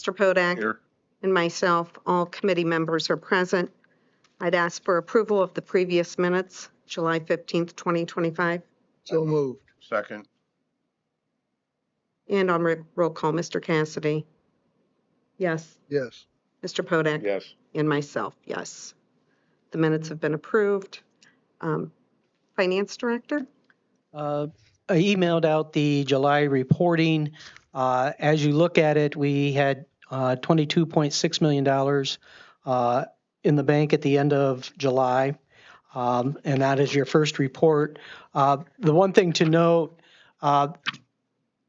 Mr. Podak. Here. And myself, all committee members are present. I'd ask for approval of the previous minutes, July 15th, 2025. So moved. Second. And on roll call, Mr. Cassidy. Yes. Yes. Mr. Podak. Yes. And myself, yes. The minutes have been approved. Finance Director? I emailed out the July reporting. As you look at it, we had $22.6 million in the bank at the end of July, and that is your first report. The one thing to note,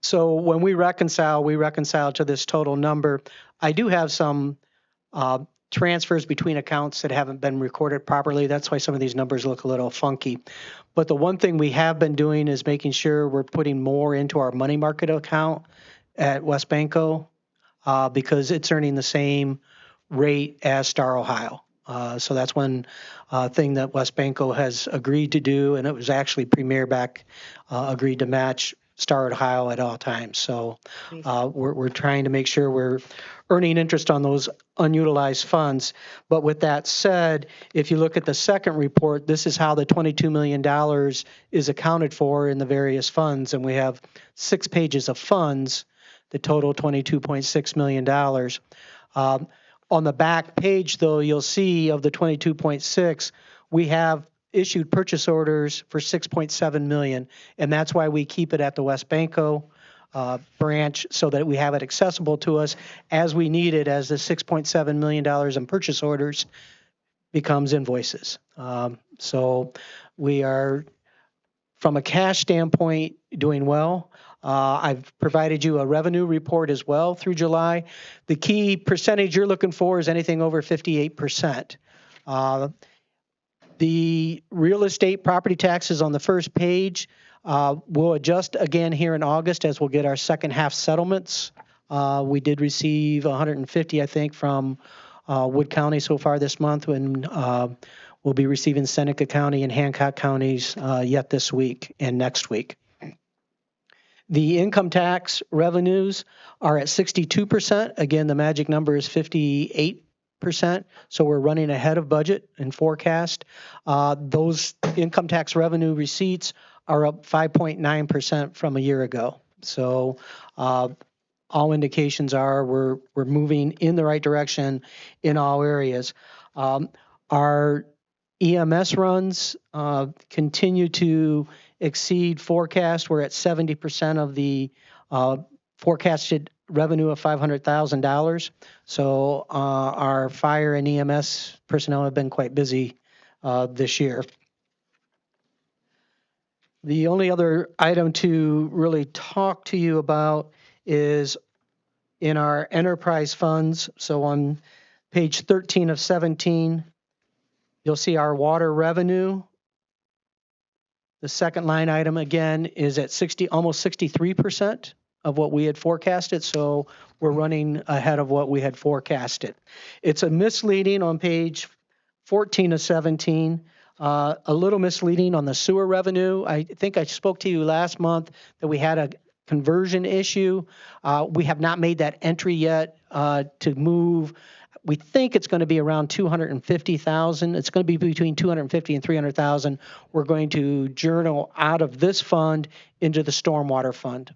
so when we reconcile to this total number. I do have some transfers between accounts that haven't been recorded properly. That's why some of these numbers look a little funky. But the one thing we have been doing is making sure we're putting more into our money market account at West Banco because it's earning the same rate as Star Ohio. So that's one thing that West Banco has agreed to do, and it was actually Premier Back agreed to match Star Ohio at all times. So we're trying to make sure we're earning interest on those unutilized funds. But with that said, if you look at the second report, this is how the $22 million is accounted for in the various funds. And we have 6 pages of funds that total $22.6 million. On the back page, though, you'll see of the 22.6, we have issued purchase orders for $6.7 million, and that's why we keep it at the West Banco branch so that we have it accessible to us as we need it, as the $6.7 million in purchase orders becomes invoices. So we are, from a cash standpoint, doing well. I've provided you a revenue report as well through July. The key percentage you're looking for is anything over 58%. The real estate property taxes on the first page will adjust again here in August as we'll get our second half settlements. We did receive 150, I think, from Wood County so far this month, and we'll be receiving Seneca County and Hancock counties yet this week and next week. The income tax revenues are at 62%. Again, the magic number is 58%. So we're running ahead of budget and forecast. Those income tax revenue receipts are up 5.9% from a year ago. So all indications are we're moving in the right direction in all areas. Our EMS runs continue to exceed forecast. We're at 70% of the forecasted revenue of $500,000. So our fire and EMS personnel have been quite busy this year. The only other item to really talk to you about is in our enterprise funds. So on page 13 of 17, you'll see our water revenue. The second line item again is at almost 63% of what we had forecasted. So we're running ahead of what we had forecasted. It's a misleading on page 14 of 17. A little misleading on the sewer revenue. I think I spoke to you last month that we had a conversion issue. We have not made that entry yet to move. We think it's going to be around $250,000. It's going to be between $250,000 and $300,000. We're going to journal out of this fund into the stormwater fund.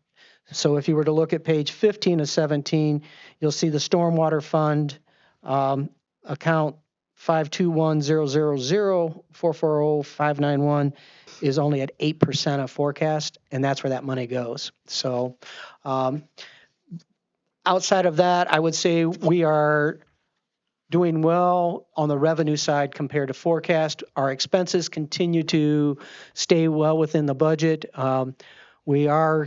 So if you were to look at page 15 of 17, you'll see the stormwater fund account 521,000,440,591 is only at 8% of forecast, and that's where that money goes. So outside of that, I would say we are doing well on the revenue side compared to forecast. Our expenses continue to stay well within the budget. We are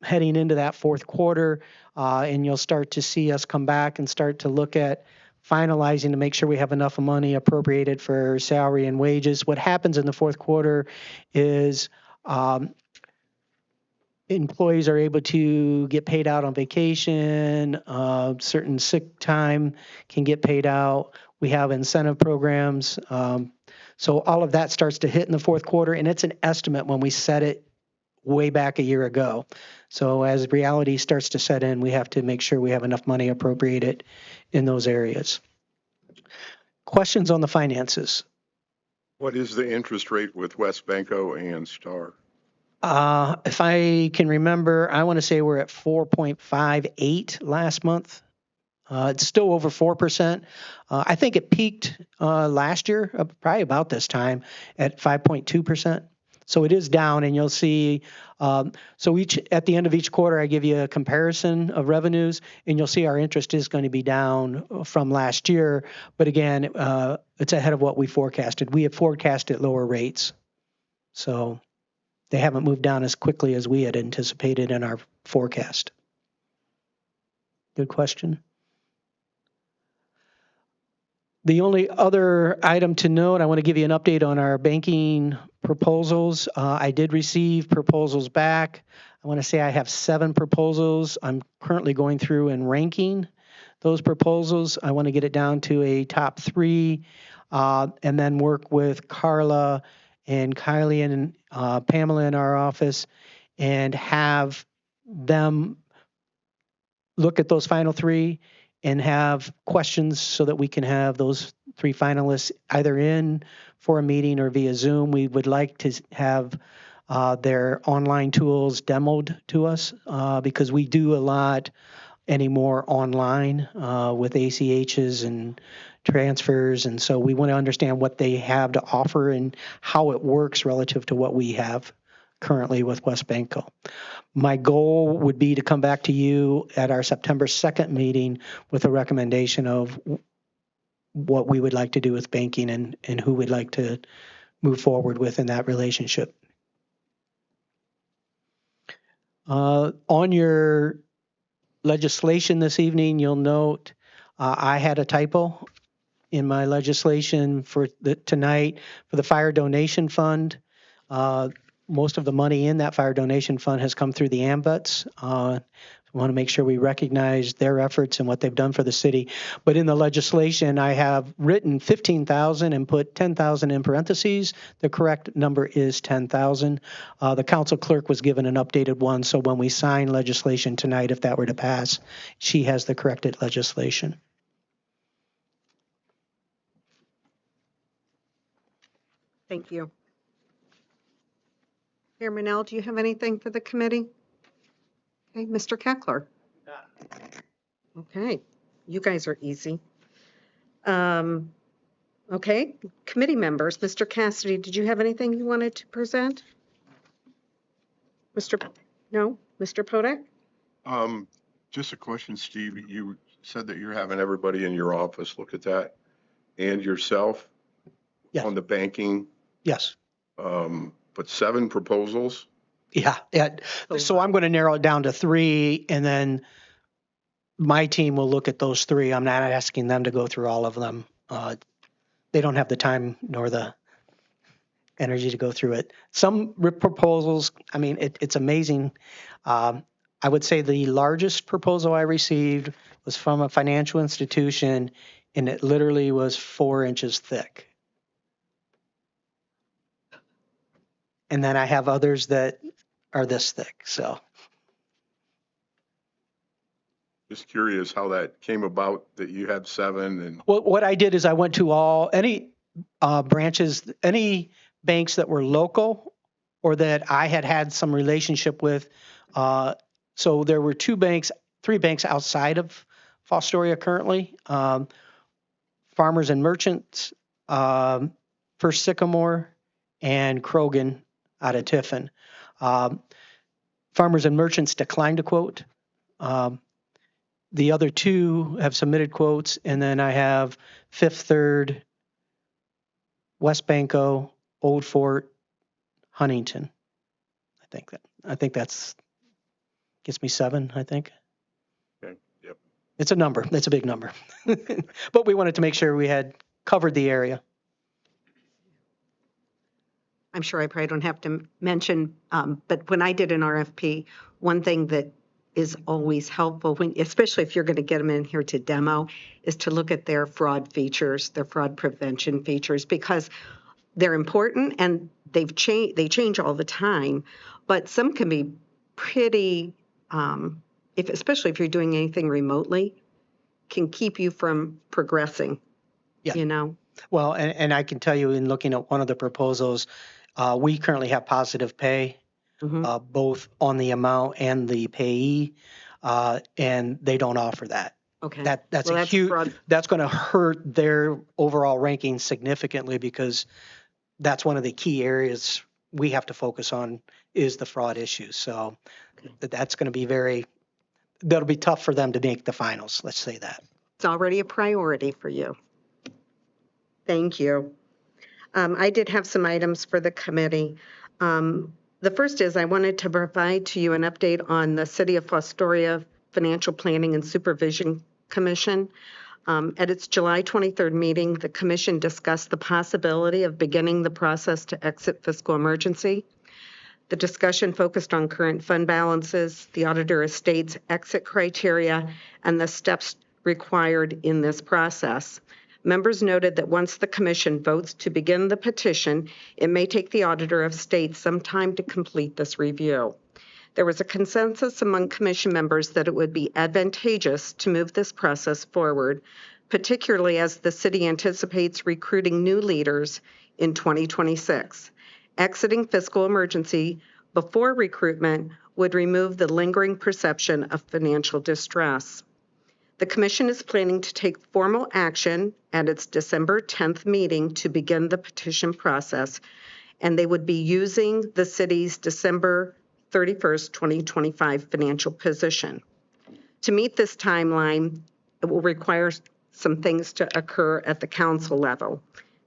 heading into that fourth quarter, and you'll start to see us come back and start to look at finalizing to make sure we have enough money appropriated for salary and wages. What happens in the fourth quarter is employees are able to get paid out on vacation, certain sick time can get paid out. We have incentive programs. So all of that starts to hit in the fourth quarter, and it's an estimate when we set it way back a year ago. So as reality starts to set in, we have to make sure we have enough money appropriated in those areas. Questions on the finances? What is the interest rate with West Banco and Star? If I can remember, I want to say we're at 4.58 last month. It's still over 4%. I think it peaked last year, probably about this time, at 5.2%. So it is down, and you'll see. So at the end of each quarter, I give you a comparison of revenues, and you'll see our interest is going to be down from last year. But again, it's ahead of what we forecasted. We had forecasted lower rates, so they haven't moved down as quickly as we had anticipated in our forecast. Good question. The only other item to note, I want to give you an update on our banking proposals. I did receive proposals back. I want to say I have 7 proposals. I'm currently going through and ranking those proposals. I want to get it down to a top 3 and then work with Carla and Kylie and Pamela in our office and have them look at those final 3 and have questions so that we can have those 3 finalists either in for a meeting or via Zoom. We would like to have their online tools demoed to us because we do a lot anymore online with ACHs and transfers. And so we want to understand what they have to offer and how it works relative to what we have currently with West Banco. My goal would be to come back to you at our September 2nd meeting with a recommendation of what we would like to do with banking and who we'd like to move forward with in that relationship. On your legislation this evening, you'll note I had a typo in my legislation for tonight for the fire donation fund. Most of the money in that fire donation fund has come through the AMVETs. We want to make sure we recognize their efforts and what they've done for the city. But in the legislation, I have written 15,000 and put 10,000 in parentheses. The correct number is 10,000. The council clerk was given an updated one, so when we sign legislation tonight, if that were to pass, she has the corrected legislation. Thank you. Mayor Manel, do you have anything for the committee? Okay, Mr. Keckler. Okay, you guys are easy. Okay, committee members, Mr. Cassidy, did you have anything you wanted to present? No, Mr. Podek? Just a question, Steve. You said that you're having everybody in your office look at that and yourself Yes. on the banking. Yes. But 7 proposals? Yeah. So I'm going to narrow it down to 3, and then my team will look at those 3. I'm not asking them to go through all of them. They don't have the time nor the energy to go through it. Some proposals, I mean, it's amazing. I would say the largest proposal I received was from a financial institution, and it literally was 4 inches thick. And then I have others that are this thick. So Just curious how that came about that you had 7 and what I did is I went to any branches, any banks that were local or that I had some relationship with. So there were 3 banks outside of Fostoria currently, Farmers and Merchants, First Sycamore, and Krogan out of Tiffin. Farmers and Merchants declined to quote. The other 2 have submitted quotes, and then I have Fifth Third, West Banco, Old Fort, Huntington. I think that's gets me 7. I think. okay, yep. It's a number. That's a big number, but we wanted to make sure we had covered the area. I'm sure I probably don't have to mention, but when I did an RFP, one thing that is always helpful, especially if you're going to get them in here to demo, is to look at their fraud features, their fraud prevention features, because they're important and they change all the time, but some can be pretty, especially if you're doing anything remotely, can keep you from progressing, Yeah. you know? Well, and I can tell you in looking at one of the proposals, we currently have positive pay, Mhm. both on the amount and the payee, and they don't offer that. Okay. That's Well, a that's huge, broad. that's going to hurt their overall ranking significantly because that's one of the key areas we have to focus on is the fraud issues. So that's going to be that'll be tough for them to make the finals. Let's say that. It's already a priority for you. Thank you. I did have some items for the committee. The first is I wanted to provide to you an update on the City of Fostoria Financial Planning and Supervision Commission. At its July 23rd meeting, the commission discussed the possibility of beginning the process to exit fiscal emergency. The discussion focused on current fund balances, the auditor estate's exit criteria, and the steps required in this process. Members noted that once the commission votes to begin the petition, it may take the auditor of state some time to complete this review. There was a consensus among commission members that it would be advantageous to move this process forward, particularly as the city anticipates recruiting new leaders in 2026. Exiting fiscal emergency before recruitment would remove the lingering perception of financial distress. The commission is planning to take formal action at its December 10th meeting to begin the petition process, and they would be using the city's December 31st, 2025 financial position. To meet this timeline, it will require some things to occur at the council level.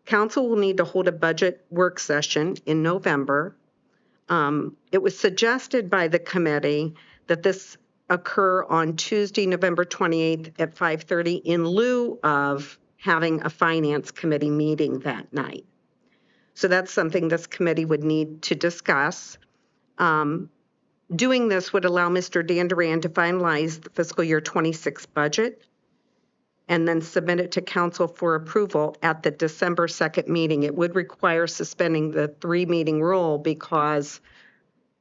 Council will need to hold a budget work session in November. It was suggested by the committee that this occur on Tuesday, November 28th at 5:30 in lieu of having a finance committee meeting that night. So that's something this committee would need to discuss. Doing this would allow Mr. Danduran to finalize the fiscal year 26 budget and then submit it to council for approval at the December 2nd meeting. It would require suspending the 3-meeting rule because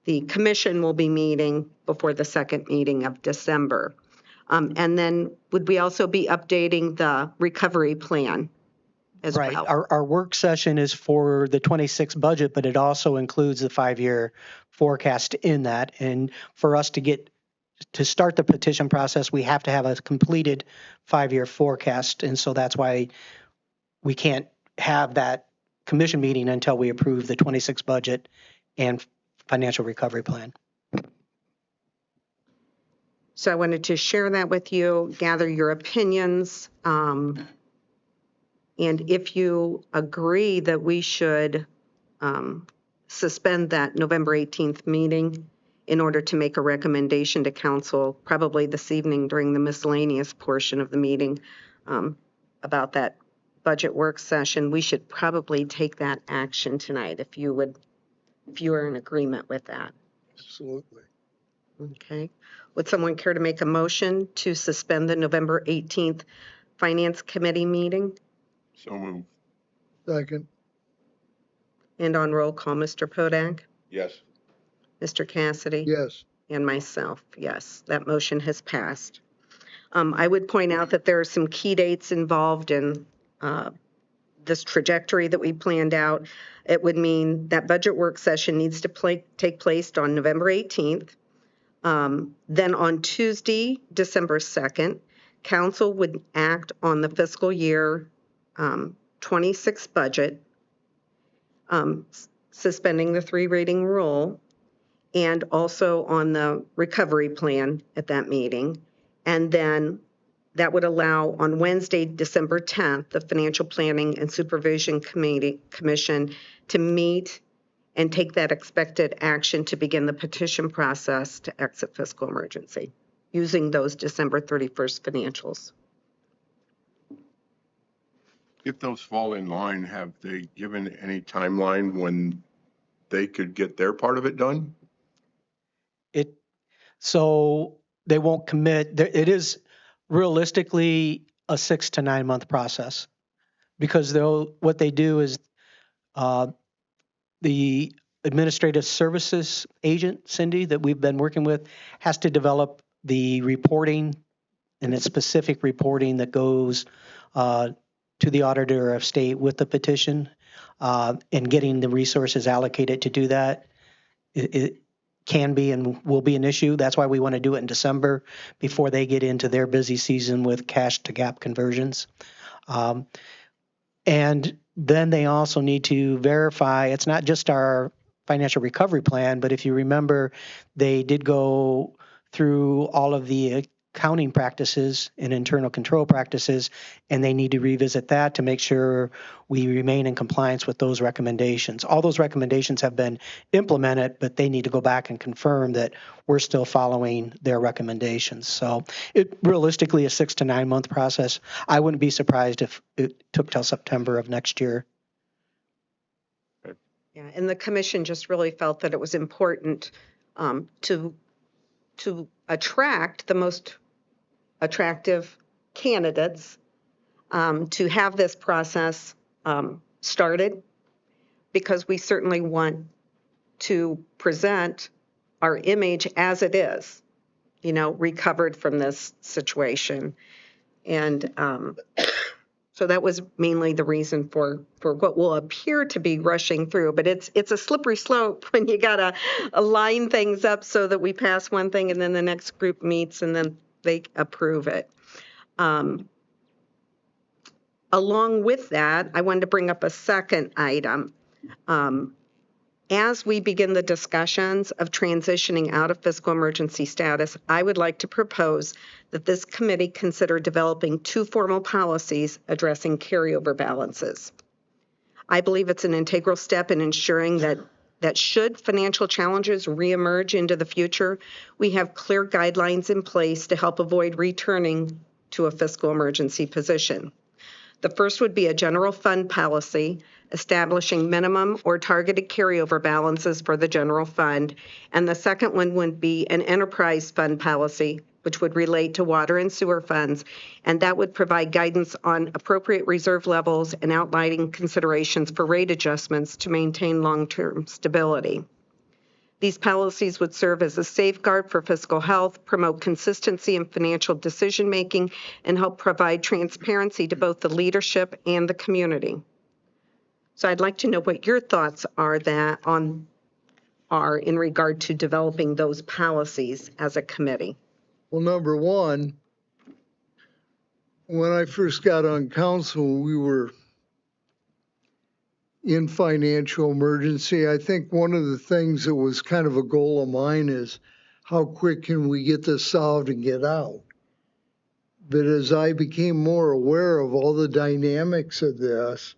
the commission will be meeting before the 2nd meeting of December. And then would we also be updating the recovery plan as Right. well? Our work session is for the 26 budget, but it also includes the 5-year forecast in that. And for us to start the petition process, we have to have a completed 5-year forecast. And so that's why we can't have that commission meeting until we approve the 26 budget and financial recovery plan. So I wanted to share that with you, gather your opinions. And if you agree that we should suspend that November 18th meeting in order to make a recommendation to council, probably this evening during the miscellaneous portion of the meeting about that budget work session, we should probably take that action tonight if you are in agreement with that. Absolutely. Okay. Would someone care to make a motion to suspend the November 18th Finance Committee meeting? So move. Second. And on roll call, Mr. Podak, Yes. Mr. Cassidy, Yes. and myself, yes, that motion has passed. I would point out that there are some key dates involved in this trajectory that we planned out. It would mean that budget work session needs to take place on November 18th. Then on Tuesday, December 2nd, council would act on the fiscal year 26 budget, suspending the 3-reading rule, and also on the recovery plan at that meeting. And then that would allow on Wednesday, December 10th, the Financial Planning and Supervision Commission to meet and take that expected action to begin the petition process to exit fiscal emergency using those December 31st financials. If those fall in line, have they given any timeline when they could get their part of it done? So they won't commit. It is realistically a 6 to 9 month process because what they do is The administrative services agent, Cindy, that we've been working with, has to develop the reporting, and it's specific reporting that goes to the auditor of state with the petition, and getting the resources allocated to do that. It can be and will be an issue. That's why we want to do it in December before they get into their busy season with cash to gap conversions. And then they also need to verify it's not just our financial recovery plan, but if you remember, they did go through all of the accounting practices and internal control practices, and they need to revisit that to make sure we remain in compliance with those recommendations. All those recommendations have been implemented, but they need to go back and confirm that we're still following their recommendations. So it realistically a 6 to 9 month process. I wouldn't be surprised if it took till September of next year. Yeah, and the commission just really felt that it was important to attract the most attractive candidates, to have this process started, because we certainly want to present our image as it is, recovered from this situation. And so that was mainly the reason for what will appear to be rushing through, but it's a slippery slope when you gotta align things up so that we pass one thing and then the next group meets and then they approve it. Along with that, I wanted to bring up a second item. As we begin the discussions of transitioning out of fiscal emergency status, I would like to propose that this committee consider developing 2 formal policies addressing carryover balances. I believe it's an integral step in ensuring that should financial challenges reemerge into the future, we have clear guidelines in place to help avoid returning to a fiscal emergency position. The first would be a general fund policy establishing minimum or targeted carryover balances for the general fund. And the second one would be an enterprise fund policy, which would relate to water and sewer funds. And that would provide guidance on appropriate reserve levels and outlining considerations for rate adjustments to maintain long-term stability. These policies would serve as a safeguard for fiscal health, promote consistency in financial decision-making, and help provide transparency to both the leadership and the community. So I'd like to know what your thoughts are in regard to developing those policies as a committee. Well, number one, when I first got on council, we were in financial emergency. I think one of the things that was kind of a goal of mine is how quick can we get this solved and get out? But as I became more aware of all the dynamics of this,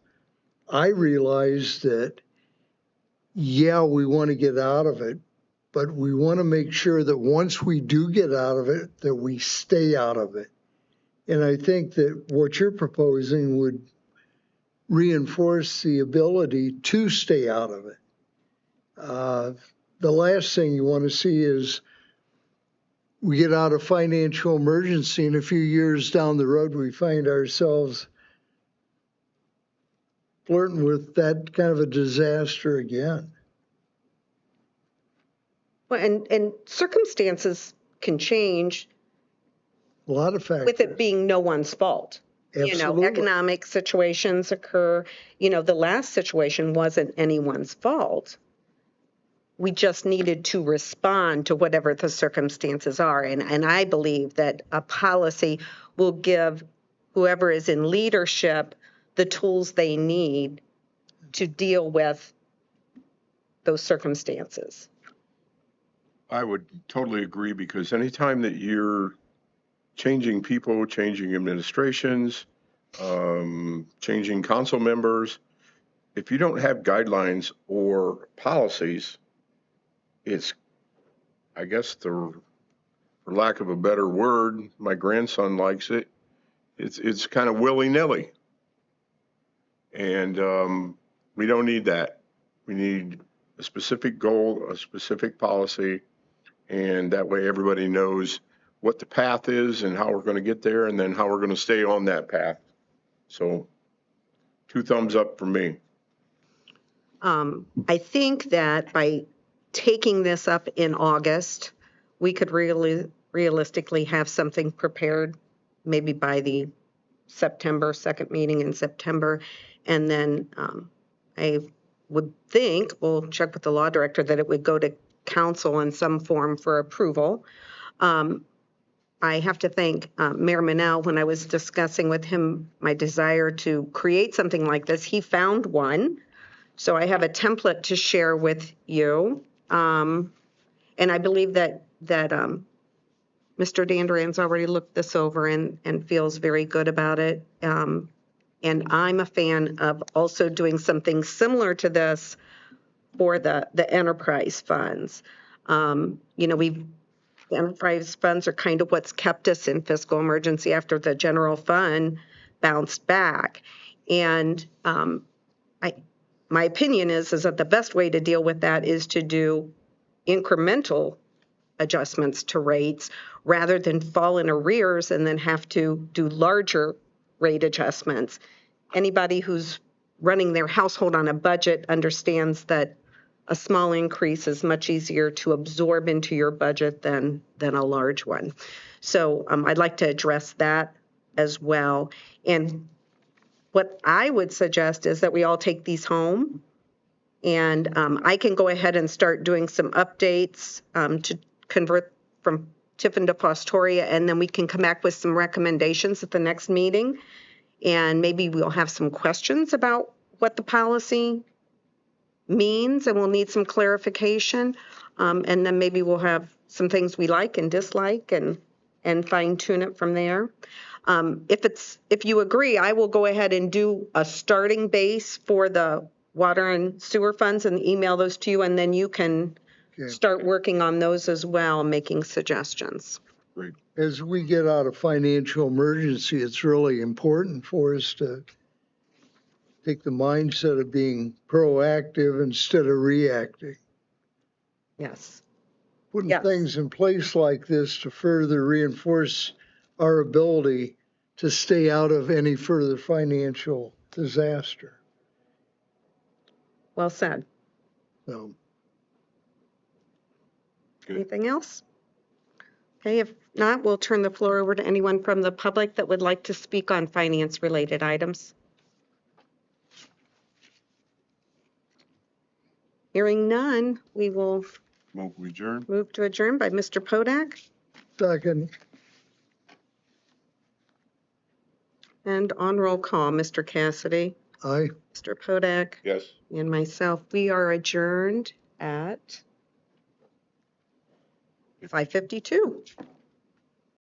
I realized that, yeah, we want to get out of it, but we want to make sure that once we do get out of it, that we stay out of it. And I think that what you're proposing would reinforce the ability to stay out of it. The last thing you want to see is we get out of financial emergency and a few years down the road, we find ourselves flirting with that kind of a disaster again. Well, and circumstances can change A lot of factors. with it being no one's fault. Absolutely. Economic situations occur. The last situation wasn't anyone's fault. We just needed to respond to whatever the circumstances are. And I believe that a policy will give whoever is in leadership the tools they need to deal with those circumstances. I would totally agree, because anytime that you're changing people, changing administrations, changing council members, if you don't have guidelines or policies, it's, I guess, for lack of a better word, my grandson likes it, it's kind of willy-nilly. And we don't need that. We need a specific goal, a specific policy, and that way everybody knows what the path is and how we're going to get there, and then how we're going to stay on that path. So 2 thumbs up for me. I think that by taking this up in August, we could realistically have something prepared maybe by the September, second meeting in September. And then I would think, we'll check with the law director, that it would go to council in some form for approval. I have to thank Mayor Manel. When I was discussing with him my desire to create something like this, he found one. So I have a template to share with you. And I believe that Mr. Dandrian's already looked this over and feels very good about it. And I'm a fan of also doing something similar to this for the enterprise funds. The enterprise funds are kind of what's kept us in fiscal emergency after the general fund bounced back. And my opinion is that the best way to deal with that is to do incremental adjustments to rates rather than fall in arrears and then have to do larger rate adjustments. Anybody who's running their household on a budget understands that a small increase is much easier to absorb into your budget than a large one. So I'd like to address that as well. And what I would suggest is that we all take these home, and I can go ahead and start doing some updates to convert from Tiffin to Fostoria, and then we can come back with some recommendations at the next meeting. And maybe we'll have some questions about what the policy means, and we'll need some clarification. And then maybe we'll have some things we like and dislike and fine tune it from there. If you agree, I will go ahead and do a starting base for the water and sewer funds and email those to you, and then you can start working on those as well, making suggestions. Great. As we get out of financial emergency, it's really important for us to take the mindset of being proactive instead of reacting. Yes. Putting Yes. things in place like this to further reinforce our ability to stay out of any further financial disaster. Well said. So, Anything else? Okay, if not, we'll turn the floor over to anyone from the public that would like to speak on finance-related items. Hearing none, we will We adjourn. move to adjourn by Mr. Podak second, and on roll call, Mr. Cassidy, aye. Mr. Podak, Yes. and myself. We are adjourned at 5:52.